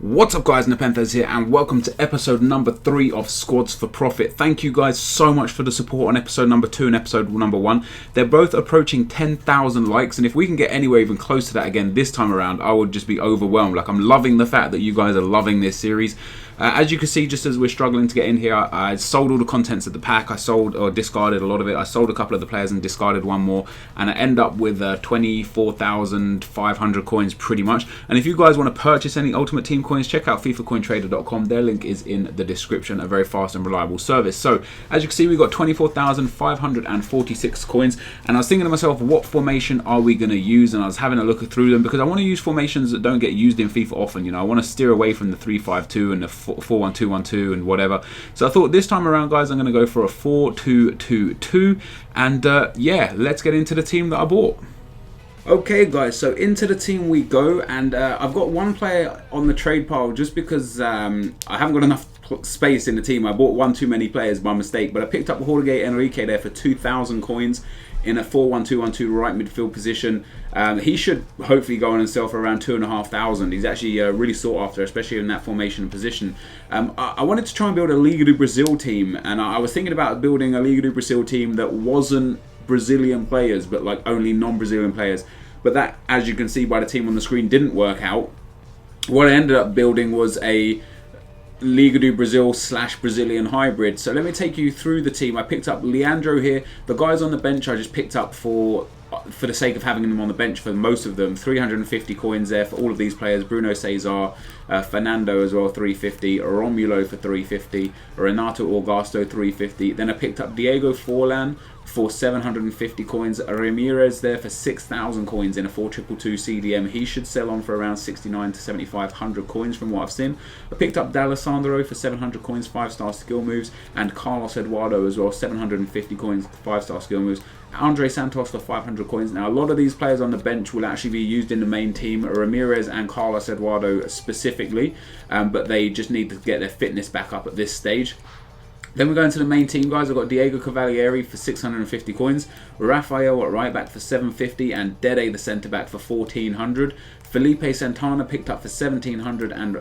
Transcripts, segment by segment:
What's up guys, NepentheZ here and welcome to episode number 3 of Squads for Profit. Thank you guys so much for the support on episode number 2 and episode number 1. They're both approaching 10,000 likes, and if we can get anywhere even close to that again this time around, I would just be overwhelmed. Like, I'm loving the fact that you guys are loving this series. As you can see, just as we're struggling to get in here, I sold all the contents of the pack. I sold or discarded a lot of it. I sold a couple of the players and discarded one more, and I end up with 24,500 coins pretty much. And if you guys want to purchase any Ultimate Team coins, check out FIFACoinTrader.com. Their link is in the description. A very fast and reliable service. So as you can see, we've got 24,546 coins, and I was thinking to myself, what formation are we going to use? And I was having a look through them because I want to use formations that don't get used in FIFA often. You know, I want to steer away from the 3-5-2 and the 4-1-2-1-2 and whatever. So I thought this time around, guys, I'm going to go for a 4-2-2-2, and yeah, let's get into the team that I bought. Okay guys, so into the team we go, and I've got one player on the trade pile just because I haven't got enough space in the team. I bought one too many players by mistake, but I picked up Jorge Enrique there for 2,000 coins in a 4-1-2-1-2 right midfield position. He should hopefully go on and sell for around 2,500. He's actually really sought after, especially in that formation and position. I wanted to try and build a Liga do Brazil team, and I was thinking about building a Liga do Brazil team that wasn't Brazilian players, but like only non-Brazilian players. But that, as you can see by the team on the screen, didn't work out. What I ended up building was a Liga do Brazil / Brazilian hybrid. So let me take you through the team. I picked up Leandro here. The guys on the bench I just picked up for the sake of having them on the bench for most of them. 350 coins there for all of these players. Bruno Cesar, Fernando as well, 350. Romulo for 350. Renato Augusto, 350. Then I picked up Diego Forlan for 750 coins. Ramirez there for 6,000 coins in a 4-2-2 CDM. He should sell on for around 69 to 7,500 coins from what I've seen. I picked up D'Alessandro for 700 coins, 5-star skill moves, and Carlos Eduardo as well, 750 coins, 5-star skill moves. Andre Santos for 500 coins. Now, a lot of these players on the bench will actually be used in the main team, Ramirez and Carlos Eduardo specifically, but they just need to get their fitness back up at this stage. Then we go into the main team, guys. I've got Diego Cavalieri for 650 coins, Rafael at right back for 750, and Dede the centre back for 1,400. Felipe Santana picked up for 1,700, and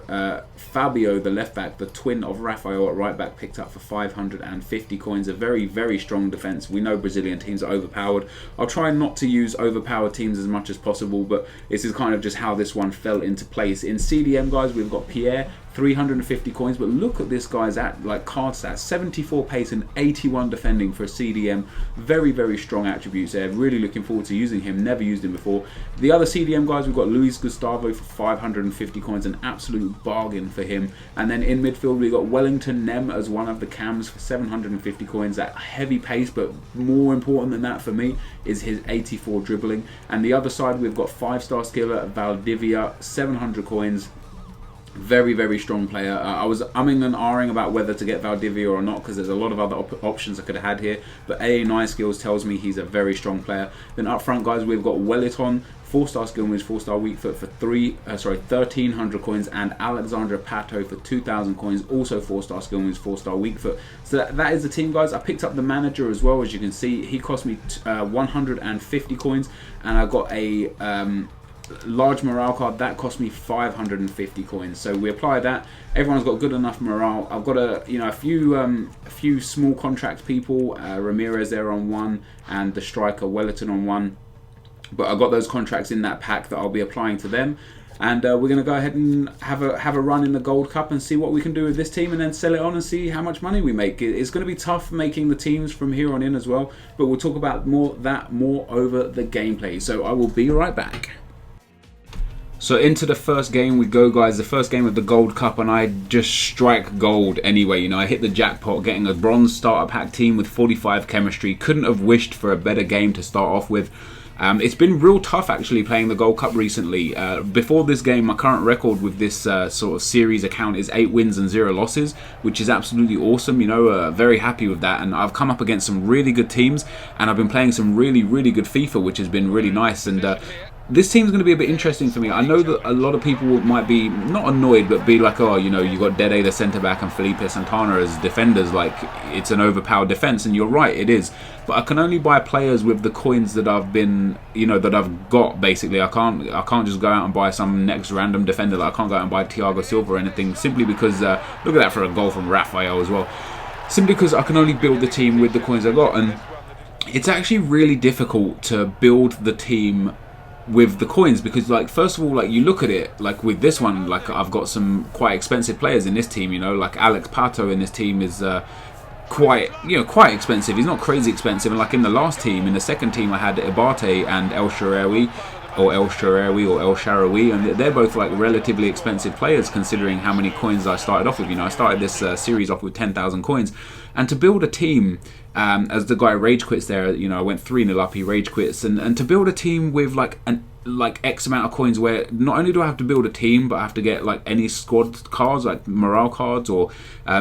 Fabio the left back, the twin of Rafael at right back, picked up for 550 coins. A very, very strong defence. We know Brazilian teams are overpowered. I'll try not to use overpowered teams as much as possible, but this is kind of just how this one fell into place. In CDM, guys, we've got Pierre, 350 coins, but look at this guy's card stats: 74 pace and 81 defending for a CDM. Very, very strong attributes there. Really looking forward to using him. Never used him before. The other CDM guys, we've got Luis Gustavo for 550 coins, an absolute bargain for him. And then in midfield, we've got Wellington Nem as one of the cams for 750 coins. That heavy pace, but more important than that for me is his 84 dribbling. And the other side, we've got 5-star skiller Valdivia, 700 coins. Very, very strong player. I was umming and ahhing about whether to get Valdivia or not because there's a lot of other options I could have had here, but AA9 skills tells me he's a very strong player. Then up front, guys, we've got Wellington, 4-star skill moves, 4-star weak foot for 1,300 coins, and Alexandra Pato for 2,000 coins, also 4-star skill moves, 4-star weak foot. So that is the team, guys. I picked up the manager as well. As you can see, he cost me 150 coins, and I got a large morale card that cost me 550 coins. So we apply that. Everyone's got good enough morale. I've got a few small contract people, Ramirez there on 1, and the striker Wellington on 1. But I've got those contracts in that pack that I'll be applying to them. And we're going to go ahead and have a run in the Gold Cup and see what we can do with this team, and then sell it on and see how much money we make. It's going to be tough making the teams from here on in as well, but we'll talk about more over the gameplay. So I will be right back. So into the first game we go, guys. The first game of the Gold Cup, and I just strike gold anyway. You know, I hit the jackpot getting a bronze starter pack team with 45 chemistry. Couldn't have wished for a better game to start off with. It's been real tough actually playing the Gold Cup recently. Before this game, my current record with this sort of series account is 8 wins and 0 losses, which is absolutely awesome. You know, very happy with that. And I've come up against some really good teams, and I've been playing some really, really good FIFA, which has been really nice. And this team's going to be a bit interesting for me. I know that a lot of people might be not annoyed, but be like, oh, you know, you got Dede the centre back and Felipe Santana as defenders. Like, it's an overpowered defence, and you're right, it is. But I can only buy players with the coins that I've been, you know, that I've got. Basically, I can't just go out and buy some next random defender. Like, I can't go out and buy Thiago Silva or anything, simply because look at that for a goal from RAFAEL as well. Simply because I can only build the team with the coins I got, and it's actually really difficult to build the team with the coins, because like, first of all, like, you look at it, like with this one, like, I've got some quite expensive players in this team, you know, like Alex Pato in this team is quite expensive. He's not crazy expensive. And like in the last team, in the second team, I had Ibate and El Shaarawy, and they're both like relatively expensive players considering how many coins I started off with. You know, I started this series off with 10,000 coins, and to build a team, as the guy rage quits there, you know, I went 3-0 up, he rage quits, and to build a team with like X amount of coins, where not only do I have to build a team, but I have to get like any squad cards, like morale cards, or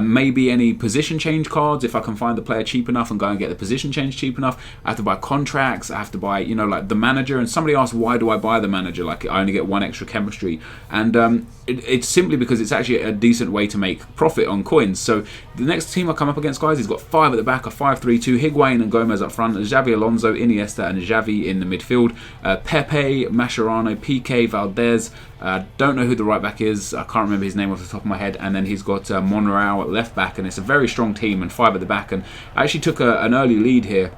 maybe any position change cards if I can find the player cheap enough and go and get the position change cheap enough. I have to buy contracts, I have to buy, you know, like the manager. And somebody asked, why do I buy the manager? Like, I only get 1 extra chemistry, and it's simply because it's actually a decent way to make profit on coins. So the next team I come up against, guys, he's got 5 at the back, a 5-3-2, Higuain and Gomez up front, Xavi Alonso, Iniesta and Xavi in the midfield, Pepe, Mascherano, PK, Valdez, don't know who the right back is, I can't remember his name off the top of my head, and then he's got Monreal at left back, and it's a very strong team, and 5 at the back. And I actually took an early lead here.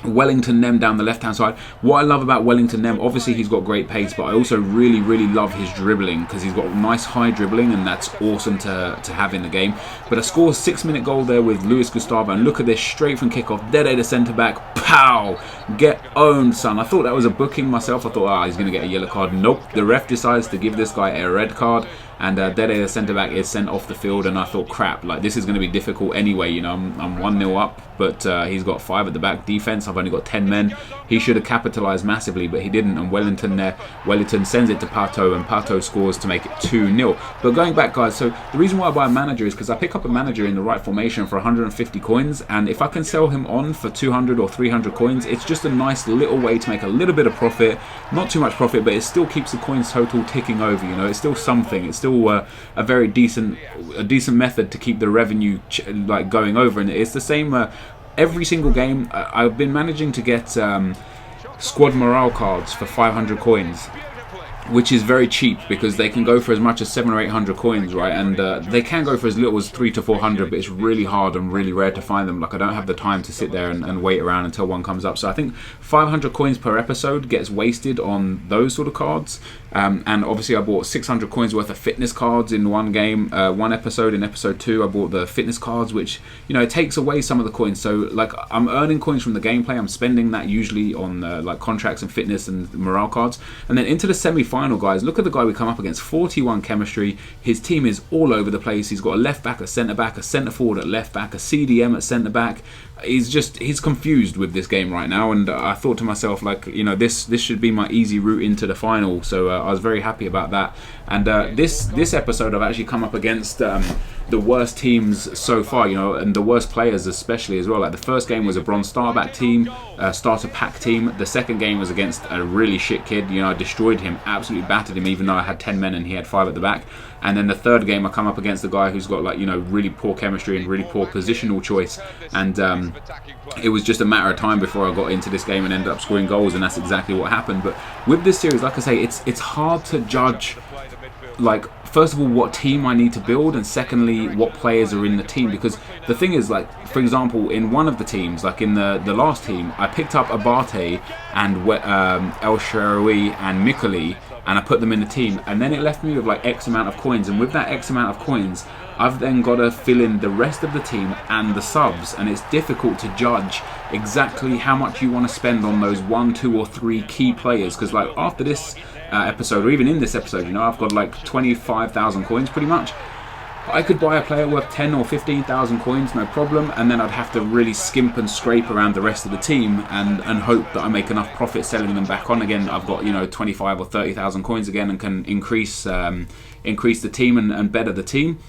Wellington Nem down the left hand side. What I love about Wellington Nem, obviously he's got great pace, but I also really love his dribbling, because he's got nice high dribbling, and that's awesome to have in the game. But I score a 6-minute goal there with Luis Gustavo, and look at this, straight from kickoff, Dede the centre back, pow, get owned, son. I thought that was a booking myself. I thought, he's going to get a yellow card. Nope, the ref decides to give this guy a red card, and Dede the centre back is sent off the field. And I thought, crap, like, this is going to be difficult anyway. You know, I'm 1-0 up, but he's got 5 at the back. Defense, I've only got 10 men. He should have capitalised massively, but he didn't. And Wellington sends it to Pato, and Pato scores to make it 2-0. But going back, guys, so the reason why I buy a manager is because I pick up a manager in the right formation for 150 coins, and if I can sell him on for 200 or 300 coins, it's just a nice little way to make a little bit of profit. Not too much profit, but it still keeps the coins total ticking over. You know, it's still something. It's still a very decent method to keep the revenue like going over. And it's the same every single game. I've been managing to get squad morale cards for 500 coins, which is very cheap, because they can go for as much as 700 or 800 coins, right? And they can go for as little as 300 to 400, but it's really hard and really rare to find them. Like, I don't have the time to sit there and wait around until one comes up. So I think 500 coins per episode gets wasted on those sort of cards. And obviously I bought 600 coins worth of fitness cards in one game, one episode. In episode 2 I bought the fitness cards, which, you know, it takes away some of the coins. So like, I'm earning coins from the gameplay, I'm spending that usually on like contracts and fitness and morale cards. And then into the semi-final, guys, look at the guy we come up against, 41 chemistry. His team is all over the place. He's got a left back, a centre back, a centre forward at left back, a CDM at centre back. He's confused with this game right now, and I thought to myself, like, you know, this should be my easy route into the final. So I was very happy about that. And this episode I've actually come up against the worst teams so far, you know, and the worst players especially as well. Like, the first game was a bronze starter pack team. The second game was against a really shit kid. You know, I destroyed him, absolutely battered him, even though I had 10 men and he had 5 at the back. And then the third game I come up against a guy who's got, like, you know, really poor chemistry and really poor positional choice. And it was just a matter of time before I got into this game and ended up scoring goals, and that's exactly what happened. But with this series, like I say, it's hard to judge, like, first of all, what team I need to build, and secondly, what players are in the team. Because the thing is, like, for example, in one of the teams, like in the last team, I picked up Abate and El Shaarawy and Mikoli, and I put them in the team, and then it left me with like X amount of coins. And with that X amount of coins, I've then got to fill in the rest of the team and the subs, and it's difficult to judge exactly how much you want to spend on those 1, 2 or 3 key players. Because like, after this episode, or even in this episode, you know, I've got like 25,000 coins pretty much. I could buy a player worth 10 or 15,000 coins, no problem, and then I'd have to really skimp and scrape around the rest of the team and hope that I make enough profit selling them back on again. I've got, you know, 25 or 30,000 coins again, and can increase the team and better the team.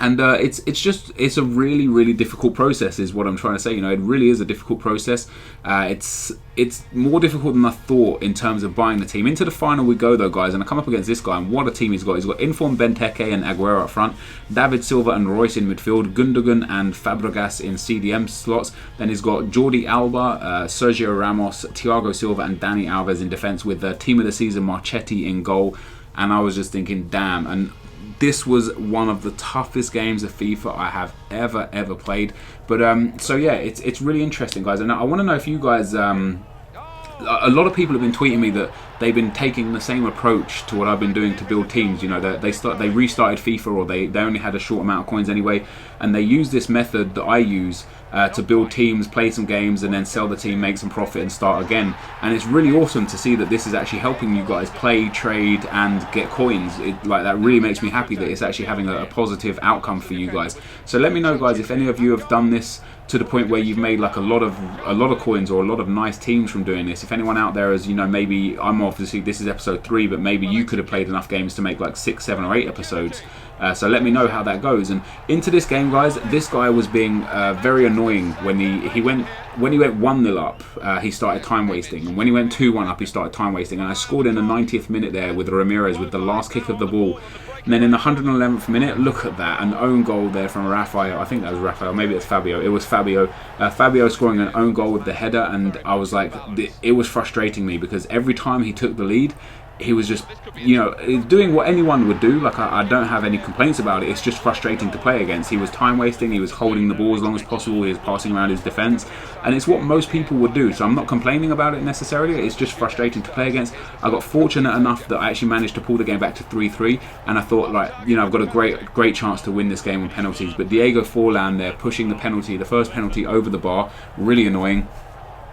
And it's a really difficult process, is what I'm trying to say. You know, it really is a difficult process. It's more difficult than I thought in terms of buying the team. Into the final we go though, guys, and I come up against this guy, and what a team he's got. He's got informed Benteke and Aguero up front, David Silva and Royce in midfield, Gundogan and Fabregas in CDM slots. Then he's got Jordi Alba, Sergio Ramos, Thiago Silva and Dani Alves in defence, with the team of the season Marchetti in goal. And I was just thinking, damn. And this was one of the toughest games of FIFA I have ever played. But so yeah, it's really interesting, guys. And I want to know if you guys, a lot of people have been tweeting me that they've been taking the same approach to what I've been doing to build teams. You know, they restarted FIFA, or they only had a short amount of coins anyway, and they use this method that I use to build teams, play some games, and then sell the team, make some profit, and start again. And it's really awesome to see that this is actually helping you guys play, trade, and get coins. Like, that really makes me happy that it's actually having a positive outcome for you guys. So let me know, guys, if any of you have done this to the point where you've made like a lot of coins or a lot of nice teams from doing this. If anyone out there is, you know, maybe obviously this is episode 3, but maybe you could have played enough games to make like 6, 7 or 8 episodes. So let me know how that goes. And into this game, guys, this guy was being very annoying when he went 1-0 up. He started time wasting, and when he went 2-1 up, he started time wasting. And I scored in the 90th minute there with Ramirez with the last kick of the ball. And then in the 111th minute, look at that, an own goal there from RAFAEL. I think that was RAFAEL, maybe it's Fabio. It was Fabio. Fabio scoring an own goal with the header, and I was like, it was frustrating me, because every time he took the lead, he was just, you know, doing what anyone would do. Like, I don't have any complaints about it. It's just frustrating to play against. He was time wasting. He was holding the ball as long as possible. He was passing around his defence, and it's what most people would do. So I'm not complaining about it necessarily. It's just frustrating to play against. I got fortunate enough that I actually managed to pull the game back to 3-3, and I thought, like, you know, I've got a great chance to win this game on penalties. But Diego Forlan there pushing the first penalty over the bar, really annoying,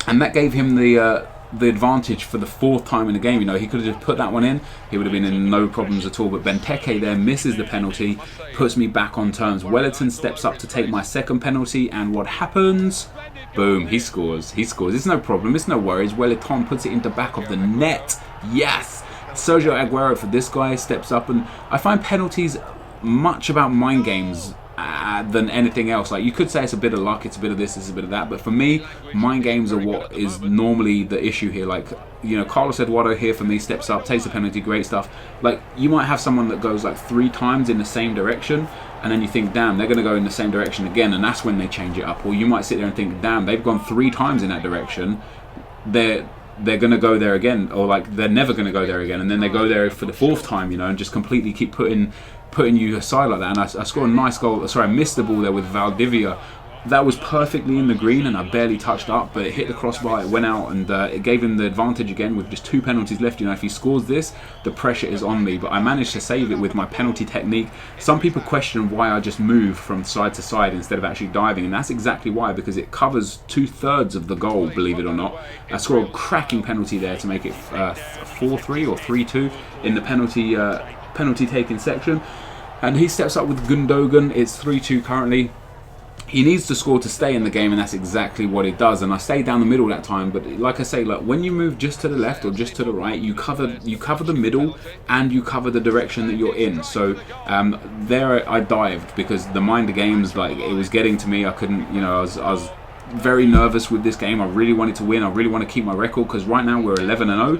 and that gave him the advantage for the 4th time in the game. You know, he could have just put that one in, he would have been in no problems at all. But Benteke there misses the penalty, puts me back on terms. Wellington steps up to take my 2nd penalty, and what happens? Boom, he scores. It's no problem, it's no worries. Wellington puts it into back of the net. Yes! Sergio Aguero for this guy steps up, and I find penalties much about mind games than anything else. Like, you could say it's a bit of luck, it's a bit of this, it's a bit of that, but for me, mind games are what is normally the issue here. Like, you know, Carlos Eduardo here for me steps up, takes a penalty, great stuff. Like, you might have someone that goes like 3 times in the same direction, and then you think, damn, they're going to go in the same direction again, and that's when they change it up. Or you might sit there and think, damn, they've gone 3 times in that direction, they're going to go there again, or like they're never going to go there again, and then they go there for the 4th time, you know, and just completely keep putting you aside like that. And I scored a nice goal. Sorry, I missed the ball there with Valdivia. That was perfectly in the green, and I barely touched up, but it hit the crossbar, it went out, and it gave him the advantage again with just 2 penalties left. You know, if he scores this, the pressure is on me, but I managed to save it with my penalty technique. Some people question why I just move from side to side instead of actually diving, and that's exactly why, because it covers 2/3 of the goal, believe it or not. I scored a cracking penalty there to make it 4-3 or 3-2 in the penalty taking section. And he steps up with Gundogan. It's 3-2 currently. He needs to score to stay in the game, and that's exactly what he does. And I stayed down the middle that time, but like I say, like, when you move just to the left or just to the right, you cover the middle and you cover the direction that you're in. So there I dived, because the mind games, like, it was getting to me. I couldn't, you know, I was very nervous with this game. I really wanted to win. I really want to keep my record, because right now we're 11-0.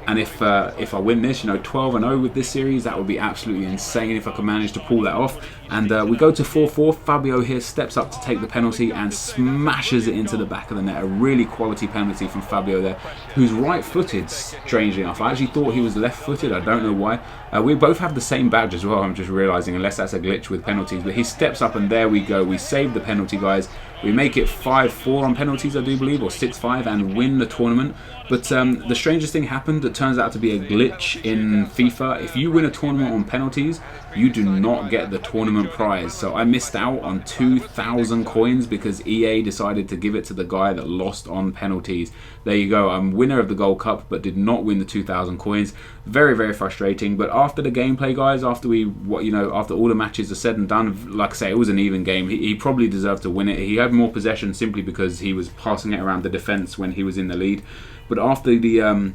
And if I win this, you know, 12-0 with this series, that would be absolutely insane if I could manage to pull that off. And we go to 4-4. Fabio here steps up to take the penalty and smashes it into the back of the net. A really quality penalty from Fabio there, who's right-footed, strangely enough. I actually thought he was left-footed. I don't know why. We both have the same badge as well, I'm just realising, unless that's a glitch with penalties. But he steps up, and there we go. We save the penalty, guys. We make it 5-4 on penalties, I do believe, or 6-5, and win the tournament. But the strangest thing happened. It turns out to be a glitch in FIFA. If you win a tournament on penalties, you do not get the tournament prize. So I missed out on 2,000 coins because EA decided to give it to the guy that lost on penalties. There you go. I'm winner of the Gold Cup, but did not win the 2,000 coins. Very, very frustrating. But after the gameplay, guys, after all the matches are said and done, like I say, it was an even game. He probably deserved to win it. He had more possession simply because he was passing it around the defense when he was in the lead. But after the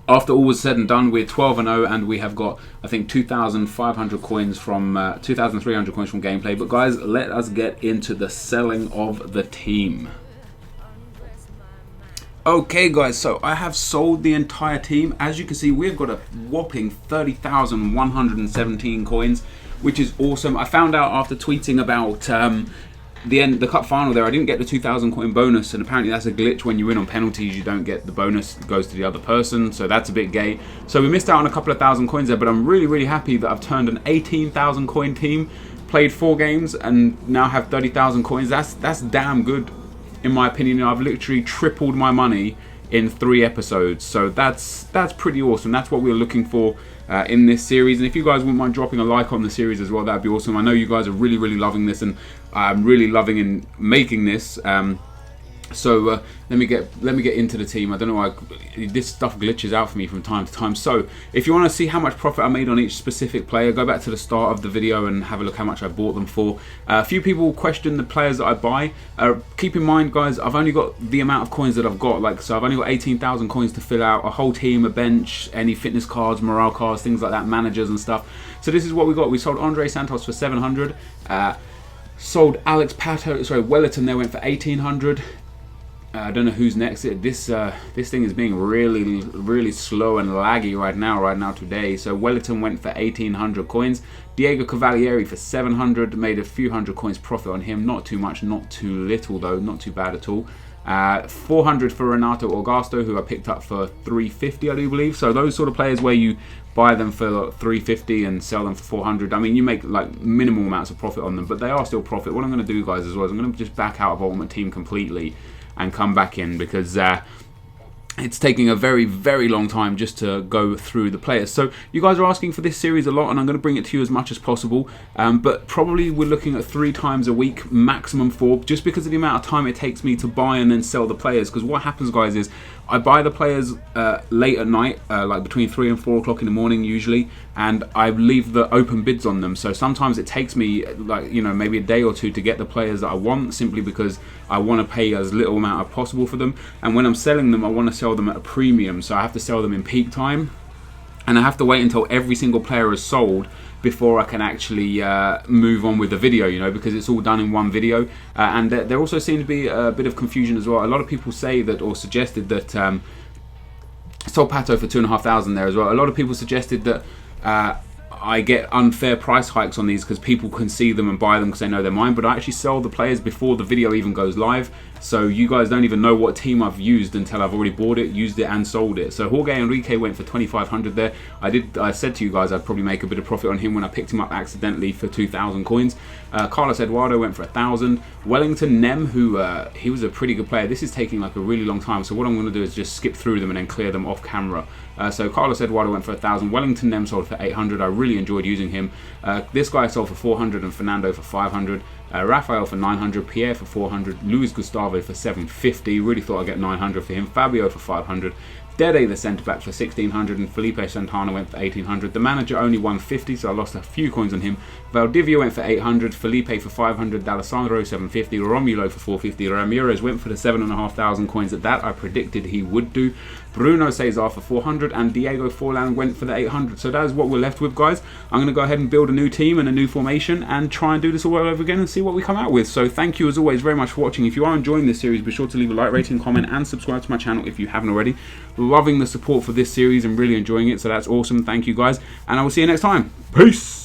After all was said and done, we're 12-0, and we have got, I think, 2,500 coins from 2,300 coins from gameplay. But guys, let us get into the selling of the team. Okay guys, so I have sold the entire team. As you can see, we've got a whopping 30,117 coins, which is awesome. I found out after tweeting about the cup final there, I didn't get the 2,000 coin bonus, and apparently that's a glitch. When you win on penalties, you don't get the bonus, it goes to the other person, so that's a bit gay. So we missed out on a couple of thousand coins there, but I'm really happy that I've turned an 18,000 coin team, played 4 games, and now have 30,000 coins. That's damn good, in my opinion. I've literally tripled my money in 3 episodes, so that's pretty awesome. That's what we're looking for in this series. And if you guys wouldn't mind dropping a like on the series as well, that'd be awesome. I know you guys are really loving this, and I'm really loving in making this. So let me get into the team. I don't know why this stuff glitches out for me from time to time. So if you want to see how much profit I made on each specific player, go back to the start of the video and have a look how much I bought them for. A few people question the players that I buy. Keep in mind, guys, I've only got the amount of coins that I've got. So I've only got 18,000 coins to fill out a whole team, a bench, any fitness cards, morale cards, things like that, managers and stuff. So this is what we got. We sold Andre Santos for 700. Sold Alex Pato, sorry, Wellerton there, went for 1,800. I don't know who's next. This thing is being really slow and laggy right now today. So Wellerton went for 1,800 coins. Diego Cavalieri for 700, made a few hundred coins profit on him. Not too much, not too little though, not too bad at all. 400 for Renato Augusto, who I picked up for 350, I do believe. So those sort of players where you buy them for 350 and sell them for 400, I mean, you make like minimal amounts of profit on them, but they are still profit. What I'm going to do, guys, as well, is I'm going to just back out of Ultimate Team completely and come back in, because it's taking a very long time just to go through the players. So you guys are asking for this series a lot, and I'm going to bring it to you as much as possible, but probably we're looking at 3 times a week, maximum 4, just because of the amount of time it takes me to buy and then sell the players. Because what happens, guys, is I buy the players late at night, like between 3 and 4 o'clock in the morning usually, and I leave the open bids on them. So sometimes it takes me, like, you know, maybe a day or 2 to get the players that I want, simply because I want to pay as little amount as possible for them. And when I'm selling them, I want to sell them at a premium, so I have to sell them in peak time, and I have to wait until every single player is sold before I can actually move on with the video, you know, because it's all done in one video. And there also seems to be a bit of confusion as well. A lot of people say that, or suggested that, sold Pato for 2,500 there as well. A lot of people suggested that I get unfair price hikes on these because people can see them and buy them because they know they're mine, but I actually sell the players before the video even goes live, so you guys don't even know what team I've used until I've already bought it, used it and sold it. So Jorge Enrique went for 2,500 there. I said to you guys I'd probably make a bit of profit on him when I picked him up accidentally for 2,000 coins. Carlos Eduardo went for 1,000. Wellington Nem, who he was a pretty good player. This is taking like a really long time, so what I'm going to do is just skip through them and then clear them off camera. So Carlos Eduardo went for 1,000. Wellington Nem sold for 800. I really enjoyed using him. This guy sold for 400, and Fernando for 500. RAFAEL for 900. Pierre for 400. Luis Gustavo for 750. Really thought I'd get 900 for him. Fabio for 500. Dede, the centre back, for 1,600, and Felipe Santana went for 1,800. The manager only won 50, so I lost a few coins on him. Valdivia went for 800, Felipe for 500, D'Alessandro 750, Romulo for 450. Ramirez went for the 7,500 coins that I predicted he would do. Bruno Cesar for 400, and Diego Forlan went for the 800. So that is what we're left with, guys. I'm going to go ahead and build a new team and a new formation and try and do this all over again and see what we come out with. So thank you as always very much for watching. If you are enjoying this series, be sure to leave a like, rating, comment, and subscribe to my channel if you haven't already. Loving the support for this series and really enjoying it, so that's awesome. Thank you, guys, and I will see you next time. Peace.